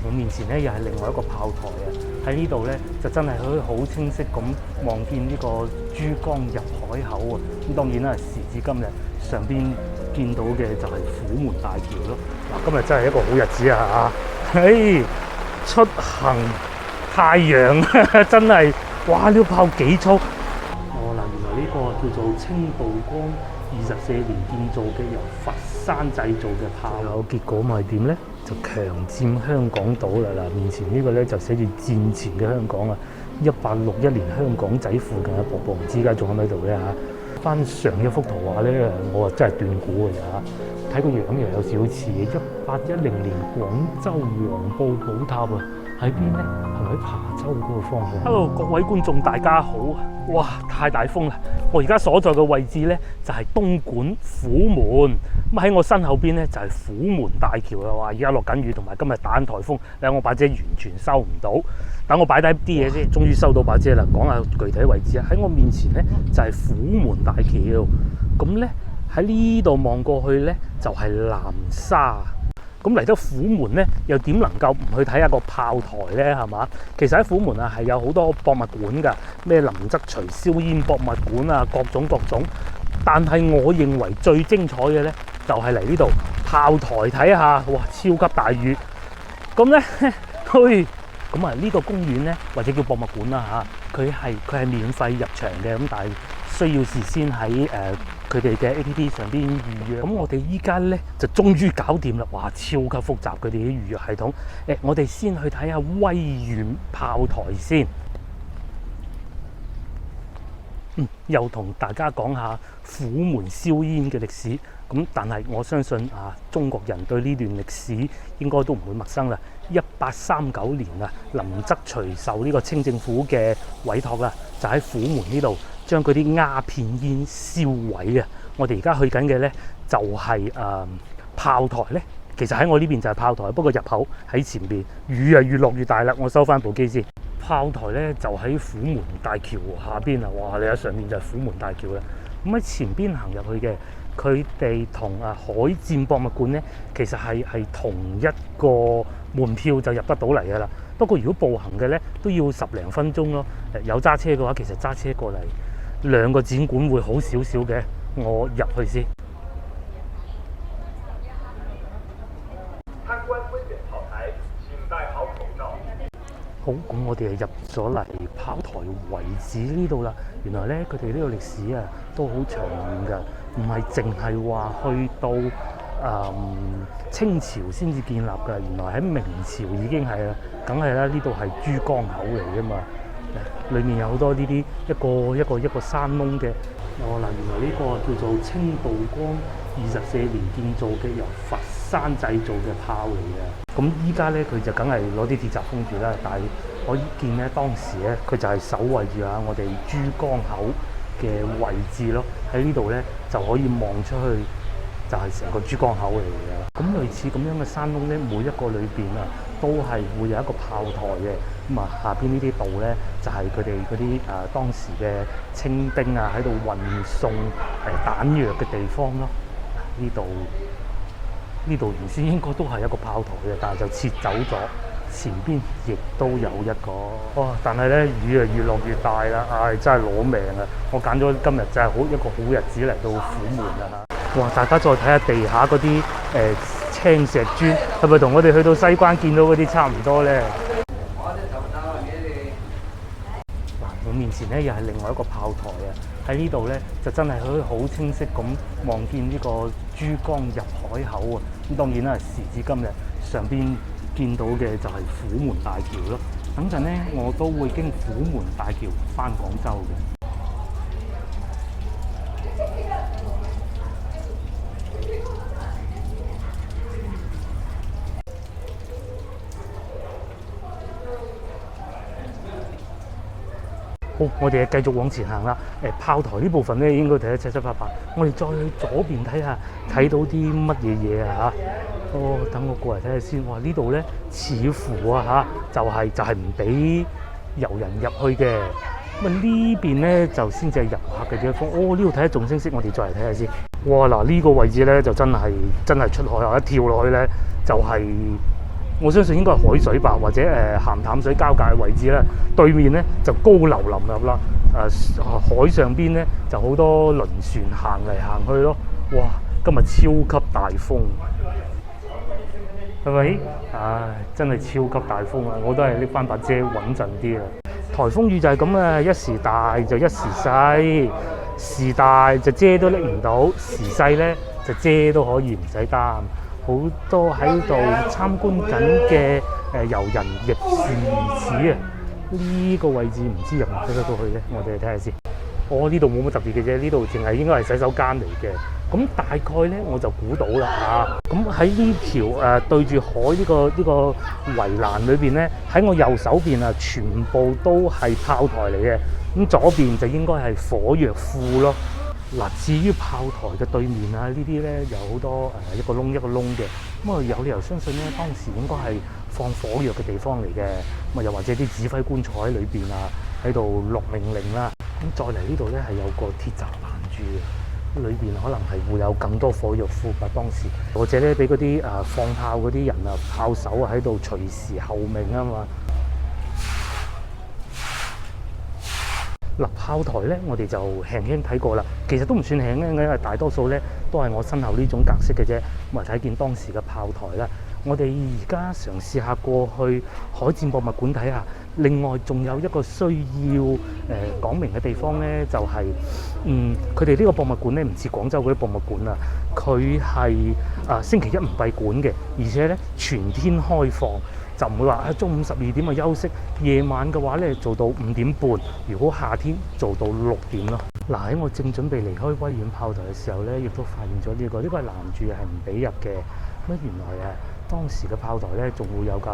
我面前咧又係另外一個炮台啊！喺呢度咧就真係可以好清晰咁望見呢個珠江入海口啊！咁當然啦，時至今日上邊見到嘅就係虎門大橋咯。嗱，今日真係一個好日子啊！嘿，出行太陽真係哇！呢個炮幾粗哦！嗱，原來呢個叫做清道光24年建造嘅由佛山製造嘅炮，結果咪點咧？就強佔香港島啦！嗱，面前呢個咧就寫住戰前嘅香港啊，1861年香港仔附近嘅瀑布，唔知而家仲喺唔喺度咧嚇？翻上一幅圖畫咧，我啊真係斷估嘅咋，睇個樣又有少少似1810年廣州黃埔寶塔啊！喺邊咧？係咪喺琶洲嗰個方向 ？Hello， 各位觀眾大家好！哇，太大風啦！我而家所在嘅位置咧就係東莞虎門，咁喺我身後邊咧就係虎門大橋啦！哇，而家落緊雨，同埋今日打緊颱風，你我把遮完全收唔到。等我擺低啲嘢先，終於收到把遮啦。講下具體位置啊！喺我面前咧就係虎門大橋，咁咧喺呢度望過去咧就係南沙。咁嚟得虎門咧，又點能夠唔去睇下個炮台咧？係嘛？其實喺虎門啊，係有好多博物館㗎，咩林則徐燒煙博物館啊，各種。但係我認為最精彩嘅咧，就係嚟呢度炮台睇下，哇！超級大雨。咁咧，咁啊呢個公園咧，或者叫博物館啦嚇，佢係免費入場嘅，咁但係需要事先喺佢哋嘅 APP 上邊預約。咁我哋依家咧就終於搞掂啦！哇，超級複雜佢哋啲預約系統。我哋先去睇下威遠炮台先。又同大家講下虎門燒煙嘅歷史。咁但係我相信啊，中國人對呢段歷史應該都唔會陌生啦。1839年啊，林則徐受呢個清政府嘅委託啦，就喺虎門呢度將嗰啲鴉片煙燒毀啊！我哋而家去緊嘅咧就係炮台咧，其實喺我呢邊就係炮台，不過入口喺前邊。雨啊越落越大啦，我收翻部機先。炮台咧就喺虎門大橋下邊啊！哇，你喺上面就係虎門大橋啦。咁喺前邊行入去嘅，佢哋同海戰博物館咧，其實係同一個門票就入得到嚟噶啦。不過如果步行嘅咧，都要10零分鐘咯。有揸車嘅話，其實揸車過嚟兩個展館會好少少嘅。我入去先。參觀威遠炮台，請戴好口罩。好，咁我哋就入咗嚟炮台遺址呢度啦。原來咧，佢哋呢個歷史啊都好長遠㗎，唔係淨係話去到清朝先至建立㗎。原來喺明朝已經係啦，梗係啦，呢度係珠江口嚟㗎嘛。裏面有好多呢啲一個山窿嘅。哦，嗱，原來呢個叫做清道光24年建造嘅由佛山製造嘅炮嚟嘅。咁依家咧佢就梗係攞啲鐵閘封住啦，但係我見咧當時咧佢就係守衛住我哋珠江口嘅位置咯。喺呢度咧就可以望出去，就係成個珠江口嚟嘅。咁類似咁樣嘅山窿咧，每一個裏邊都係會有一個炮台嘅。咁下邊呢啲道咧就係佢哋嗰啲當時嘅清兵喺度運送彈藥嘅地方咯。呢度原先應該都係一個炮台嘅，但係就撤走咗。前邊亦都有一個。哇！但係咧雨越落越大啦，真係攞命啊！我揀咗今日就係一個好日子嚟到虎門啦嚇。哇！大家再睇下地下嗰啲青石磚，係咪同我哋去到西關見到嗰啲差唔多咧？我面前咧又係另外一個炮台啊！喺呢度咧就真係可以好清晰咁望見呢個珠江入海口啊！咁當然啦，時至今日上邊見到嘅就係虎門大橋咯。等陣咧我都會經虎門大橋返廣州嘅。好，我哋繼續往前行啦。炮台呢部分咧應該睇得七七八八。我哋再去左邊睇下，睇到啲乜嘢嘢啊嚇？哦，等我過嚟睇下先。哇，呢度咧似乎就係唔俾遊人入去嘅。咁呢邊咧就先至係遊客嘅地方。哦，呢度睇得仲清晰，我哋再嚟睇下先。哇！嗱，呢個位置咧就真係出海啊！一跳落去咧就係我相信應該係海水吧，或者鹹淡水交界嘅位置啦。對面咧就高樓林立啦，海上邊咧就好多輪船行嚟行去咯。哇！今日超級大風，係咪？唉，真係超級大風啊！我都係拎翻把遮穩陣啲啦。颱風雨就係咁啊，一時大就一時細，時大就遮都拎唔到，時細咧就遮都可以唔使擔。好多喺度參觀緊嘅遊人亦是如此啊！呢個位置唔知入唔入得到去咧？我哋嚟睇下先。呢度冇乜特別嘅啫，呢度淨係應該係洗手間嚟嘅。咁大概咧我就估到啦嚇。咁喺呢條對住海呢個圍欄裏邊咧，喺我右手邊啊，全部都係炮台嚟嘅。咁左邊就應該係火藥庫咯。嗱，至於炮台嘅對面啊，呢啲咧有好多一個窿一個窿嘅，咁啊有理由相信咧當時應該係放火藥嘅地方嚟嘅，咁啊又或者啲指揮官坐喺裏邊啊，喺度落命令啦。咁再嚟呢度咧係有個鐵閘攔住嘅，裏邊可能係會有更多火藥庫吧當時，或者咧俾嗰啲放炮嗰啲人啊炮手啊喺度隨時候命啊嘛。嗱，炮台咧，我哋就輕輕睇過啦。其實都唔算輕輕嘅，因為大多數咧都係我身後呢種格式嘅啫。咁啊，睇見當時嘅炮台啦。我哋而家嘗試下過去海戰博物館睇下。另外，仲有一個需要講明嘅地方咧，就係佢哋呢個博物館咧，唔似廣州嗰啲博物館啊，佢係星期一唔閉館嘅，而且咧全天開放。就唔會話中午12點休息，夜晚嘅話咧做到5點半，如果夏天做到6點咯。嗱，喺我正準備離開威遠炮台嘅時候咧，亦都發現咗呢個係攔住係唔俾入嘅。乜原來當時嘅炮台咧仲會有架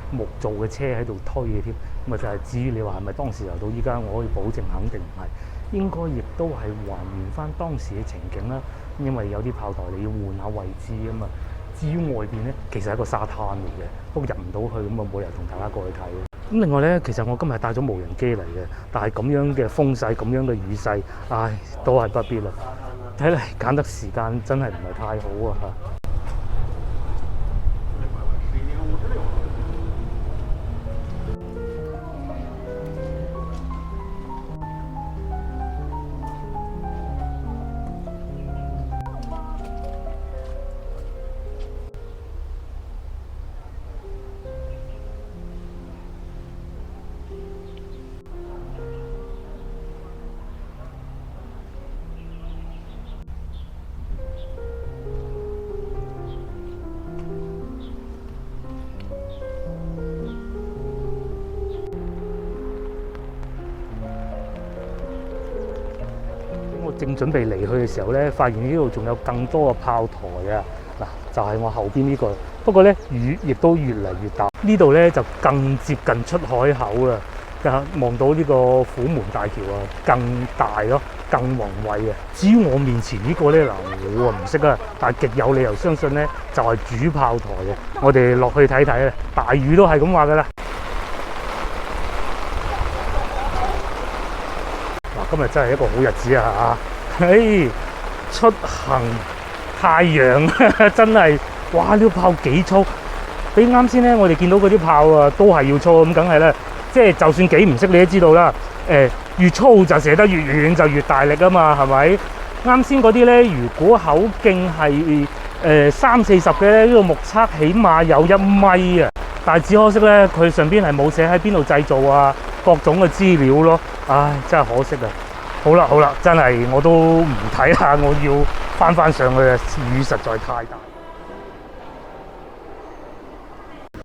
木造嘅車喺度推嘅添。咁啊就係至於你話係咪當時由到依家，我可以保證肯定唔係，應該亦都係還原翻當時嘅情景啦。因為有啲炮台你要換下位置啊嘛。至於外邊咧，其實係一個沙灘嚟嘅，不過入唔到去，咁啊冇理由同大家過去睇。咁另外咧，其實我今日帶咗無人機嚟嘅，但係咁樣嘅風勢、咁樣嘅雨勢，唉，都係不必啦。睇嚟揀得時間真係唔係太好啊嚇。正準備離去嘅時候咧，發現呢度仲有更多嘅炮台啊！嗱，就係我後邊呢個。不過咧，雨亦都越嚟越大。呢度咧就更接近出海口啦。望到呢個虎門大橋啊，更大咯，更宏偉啊！至於我面前呢個咧，嗱，我唔識啊，但係極有理由相信咧，就係主炮台嘅。我哋落去睇睇啦。大雨都係咁話噶啦。今日真係一個好日子啊！出行太陽真係，哇！呢個炮幾粗，比啱先咧我哋見到嗰啲炮啊都係要粗，咁梗係啦。即係就算幾唔識你都知道啦。越粗就射得越遠，就越大力啊嘛，係咪？啱先嗰啲咧，如果口徑係30-40嘅咧，呢個目測起碼有1米啊。但係只可惜咧，佢上邊係冇寫喺邊度製造啊，各種嘅資料咯。唉，真係可惜啊！好啦，真係我都唔睇下，我要翻上去啊！雨實在太大。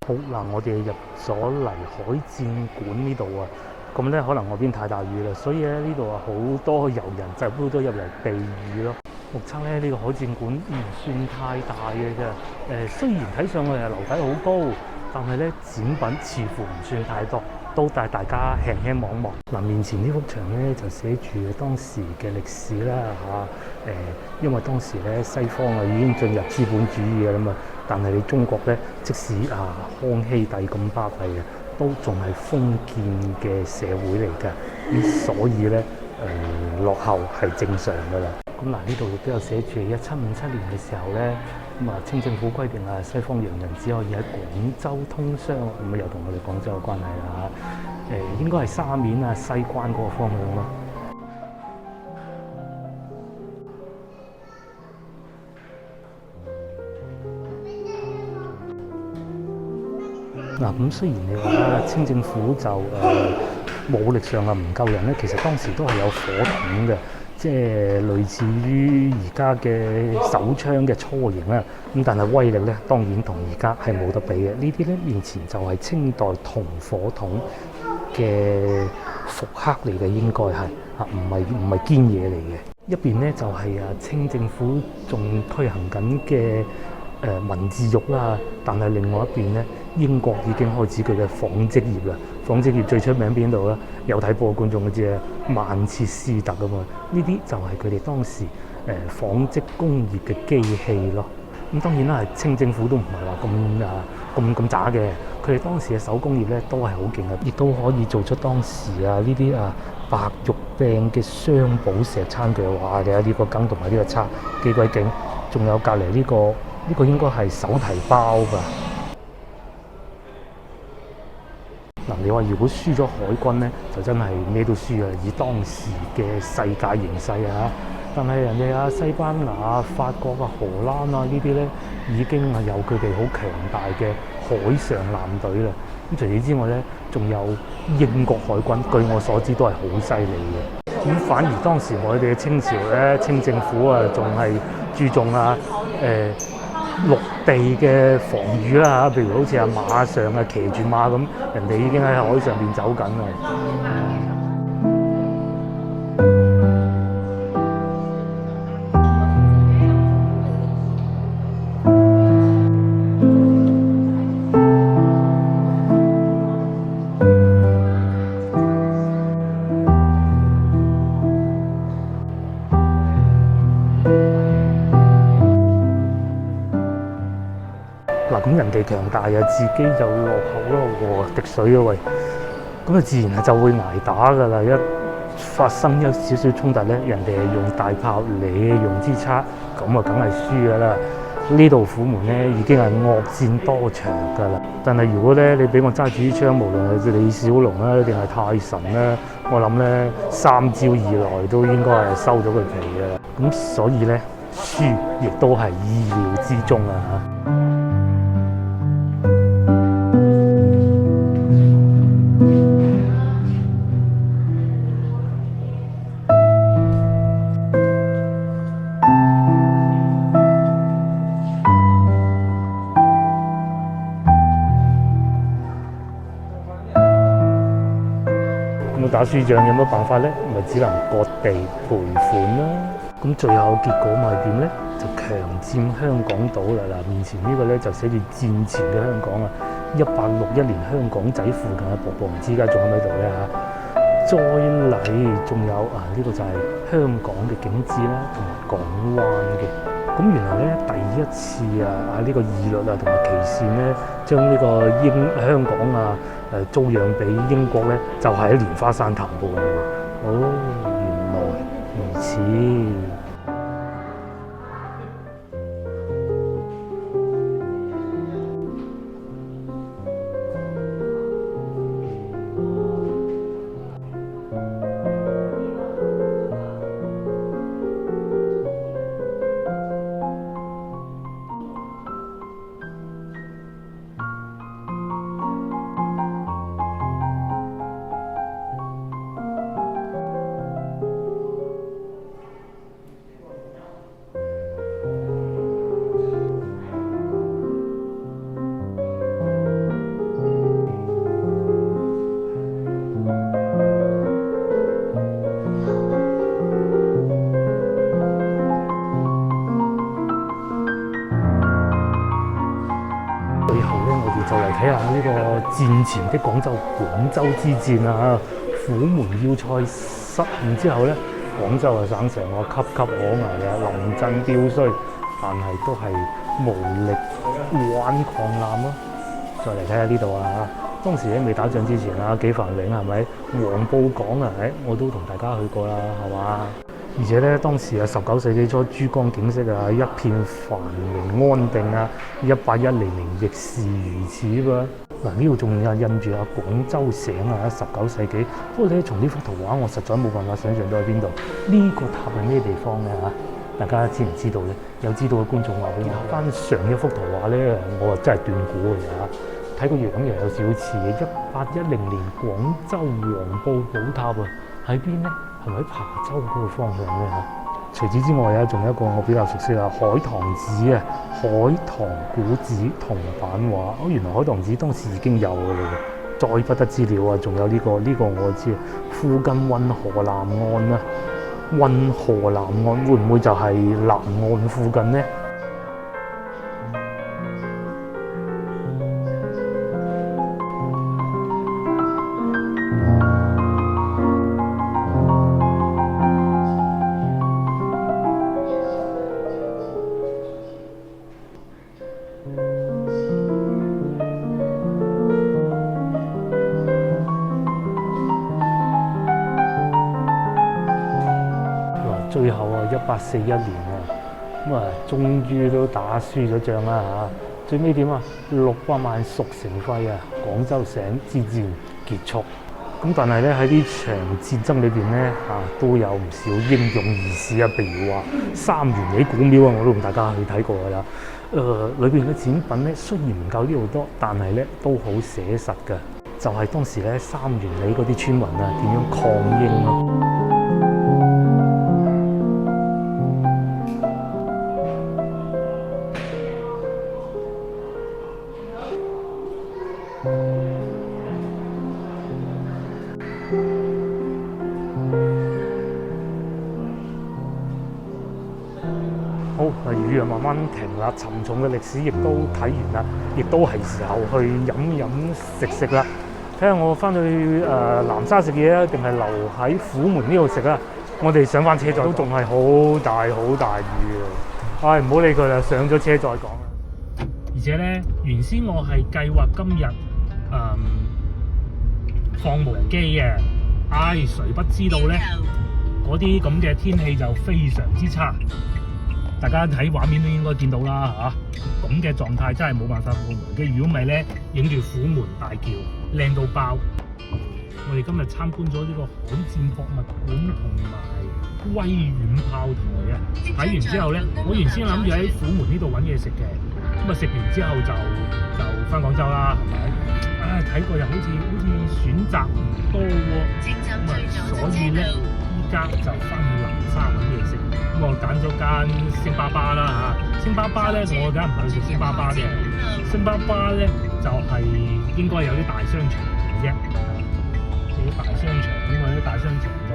好嗱，我哋入咗嚟海戰館呢度啊，咁咧可能外邊太大雨啦，所以咧呢度啊好多遊人就搬咗入嚟避雨咯。目測咧呢個海戰館唔算太大嘅啫，雖然睇上去係樓底好高，但係咧展品似乎唔算太多。都帶大家輕輕望望。嗱，面前呢幅牆咧就寫住當時嘅歷史啦嚇。因為當時咧西方啊已經進入資本主義嘅啦嘛，但係你中國咧即使康熙帝咁巴閉嘅，都仲係封建嘅社會嚟㗎。咁所以咧落後係正常㗎啦。咁嗱，呢度亦都有寫住1757年嘅時候咧，咁啊，清政府規定啊，西方洋人只可以喺廣州通商，咁又同我哋廣州有關係啦。應該係沙面啊、西關嗰個方向咯。嗱，咁雖然你話清政府就武力上啊唔夠人咧，其實當時都係有火筒嘅，即係類似於而家嘅手槍嘅雛形啦。咁但係威力咧，當然同而家係冇得比嘅。呢啲咧面前就係清代銅火筒嘅復刻嚟嘅，應該係啊，唔係堅嘢嚟嘅。一邊咧就係清政府仲推行緊嘅文字獄啦，但係另外一邊咧，英國已經開始佢嘅紡織業啦。紡織業最出名邊度咧？有睇波嘅觀眾都知啊，曼徹斯特啊嘛。呢啲就係佢哋當時紡織工業嘅機器咯。咁當然啦，係清政府都唔係話咁渣嘅。佢哋當時嘅手工業咧都係好勁嘅，亦都可以做出當時呢啲白玉柄嘅雙寶石餐具。哇！你睇呢個羹同埋呢個叉幾鬼勁，仲有隔離呢個應該係手提包㗎。嗱，你話如果輸咗海軍咧，就真係咩都輸啊！以當時嘅世界形勢啊，但係人哋西班牙、法國荷蘭呢啲咧，已經係有佢哋好強大嘅海上艦隊啦。咁除此之外咧，仲有英國海軍，據我所知都係好犀利嘅。咁反而當時我哋嘅清朝咧，清政府仲係注重陸地嘅防禦啦，譬如好似馬上騎住馬咁，人哋已經喺海上邊走緊啦。嗱，咁人哋強大自己就落後咯，滴水啊喂！咁自然就會捱打㗎啦。一發生一少少衝突咧，人哋係用大炮，你用支叉，咁梗係輸㗎啦。呢度虎門咧已經係惡戰多場㗎啦。但係如果咧你俾我揸住支槍，無論係李小龍啦定係泰神啦，我諗咧3招以內都應該係收咗佢皮㗎啦。咁所以咧輸亦都係意料之中啊！打輸仗有乜辦法咧？咪只能割地賠款啦。咁最後結果咪點咧？就強佔香港島啦！嗱，面前呢個咧就寫住戰前嘅香港啊，1861年香港仔附近嘅瀑布，唔知而家仲喺咪度咧嚇？再嚟仲有呢個就係香港嘅景緻啦，同埋港灣嘅。咁原來咧第一次呢個義律同埋期善咧，將呢個香港租養俾英國咧，就係喺蓮花山談判嘅。哦，原來如此。就嚟睇下呢個戰前的廣州之戰啊！虎門要塞失陷之後咧，廣州省城岌岌可危臨陣掉衰，但係都係無力挽狂瀾咯。再嚟睇下呢度當時喺未打仗之前幾繁榮係咪？黃埔港我都同大家去過啦，係嘛？而且咧當時啊19世紀初珠江景色啊一片繁榮安定啊，1810年亦是如此噃。嗱呢度仲有印住啊廣州城啊19世紀，不過咧從呢幅圖畫我實在冇辦法想像到喺邊度。呢個塔係咩地方咧嚇？大家知唔知道咧？有知道嘅觀眾話俾我。翻上一幅圖畫咧，我真係斷估嘅嚇。睇個樣又有少少似1810年廣州黃埔寶塔啊，喺邊咧？係咪喺琶洲嗰個方向咧嚇？除此之外啊，仲有一個我比較熟悉啦，海棠寺啊，海棠古寺銅版畫。哦，原來海棠寺當時已經有嘅嘞。再不得之了啊，仲有呢個我知，附近運河南岸啊。運河南岸會唔會就係南岸附近呢？最後啊，1841年啊，咁啊，終於都打輸咗仗啦嚇。最尾點啊？600萬贖城費啊，廣州省之戰結束。咁但係咧喺呢場戰爭裏邊咧都有唔少英勇義士啊，譬如話三元里古廟啊，我都同大家去睇過㗎啦。裏邊嘅展品咧雖然唔夠呢度多，但係咧都好寫實㗎。就係當時咧三元里嗰啲村民啊點樣抗英咯。好，雨啊慢慢停啦，沉重嘅歷史亦都睇完啦，亦都係時候去飲食啦。睇下我翻去南沙食嘢啊，定係留喺虎門呢度食啊？我哋上翻車再都仲係好大雨啊！唉，唔好理佢啦，上咗車再講啦。而且咧，原先我係計劃今日放無人機嘅，誰不知道咧嗰啲咁嘅天氣就非常之差。大家睇畫面都應該見到啦嚇，咁嘅狀態真係冇辦法放無人機。如果唔係咧，影住虎門大橋靚到爆。我哋今日參觀咗呢個海戰博物館同埋威遠炮台啊！睇完之後咧，我原先諗住喺虎門呢度揾嘢食嘅，咁啊食完之後就翻廣州啦，係咪？睇過又好似選擇唔多喎，咁啊所以咧依家就翻去南沙揾嘢食。咁我揀咗間星巴巴啦嚇，星巴巴咧我梗係唔係去食星巴巴嘅，星巴巴咧就係應該有啲大商場嘅啫。啲大商場咁啊，啲大商場度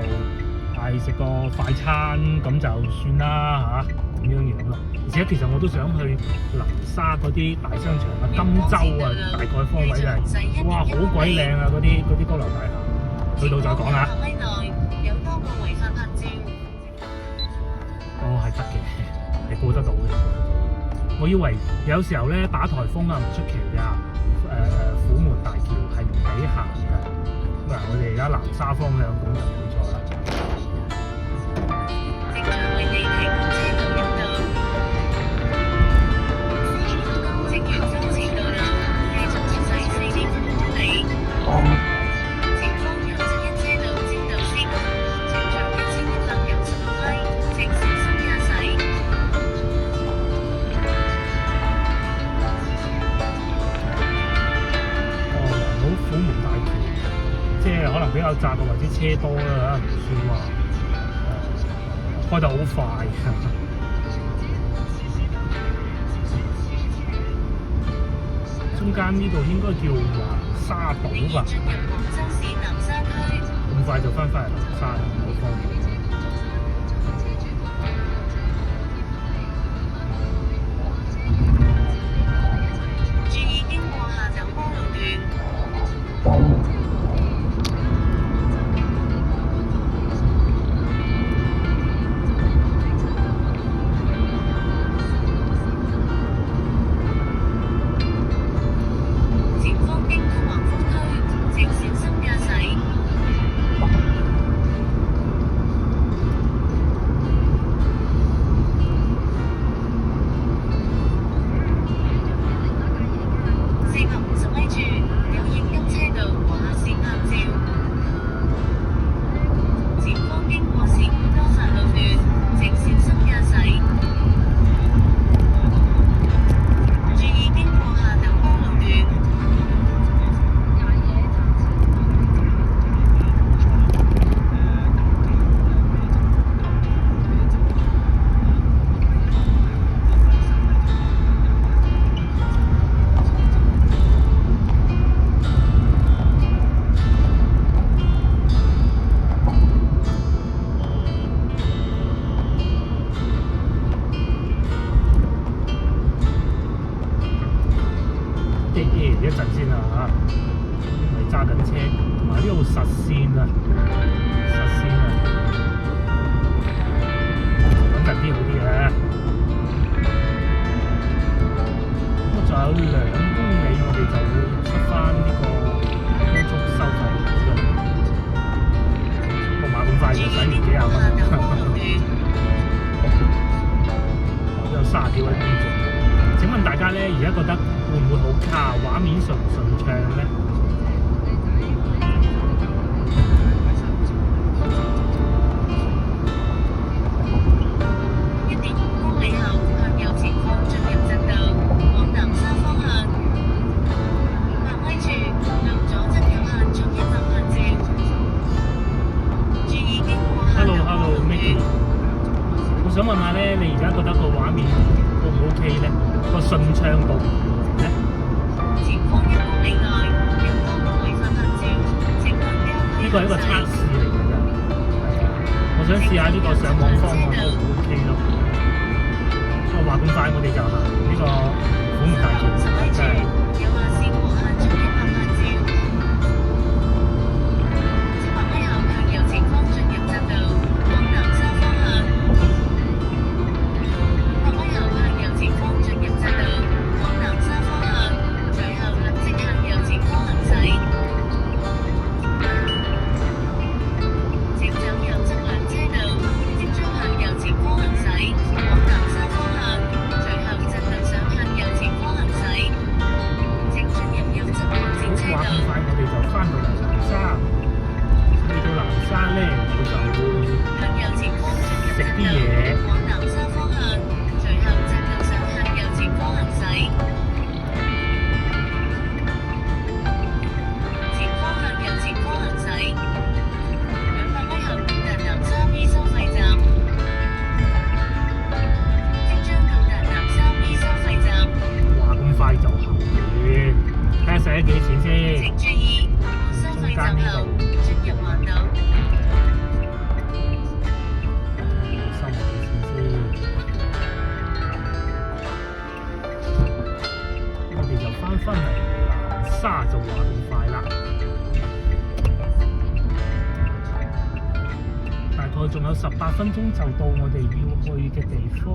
食個快餐咁就算啦嚇，咁樣咯。而且其實我都想去南沙嗰啲大商場啊，金洲啊，大概方位就係哇好鬼靚啊！嗰啲高樓大廈，去到再講啦。係得嘅，係過得到嘅。我以為有時候咧打颱風啊唔出奇㗎，虎門大橋係唔俾行㗎。嗱，我哋而家南沙方向咁就冇錯啦。比較窄嘅或者車多啦，唔算話開得好快。中間呢度應該叫橫沙島吧？咁快就翻嚟南沙，好方便。注意經過下走坡路段。揸緊車，同埋呢度實線啊，穩陣啲好啲嘅。咁仲有2公里，我哋就會出翻呢個高速收費出嚟。個馬咁快就使完幾廿蚊，我有30幾位觀眾。請問大家咧，而家覺得會唔會好卡？畫面順唔順暢咧？想問下咧，你而家覺得個畫面 O 唔 OK 咧？個順暢度咧？呢個係一個測試嚟㗎咋，我想試下呢個上網方案 O 唔 OK 咯。我話咁快，我哋就行呢個虎門大橋，真係。使幾錢先？請注意，收費站後進入環島。收幾錢先？我哋就翻嚟南沙就話咁快啦。大概仲有18分鐘就到我哋要去嘅地方。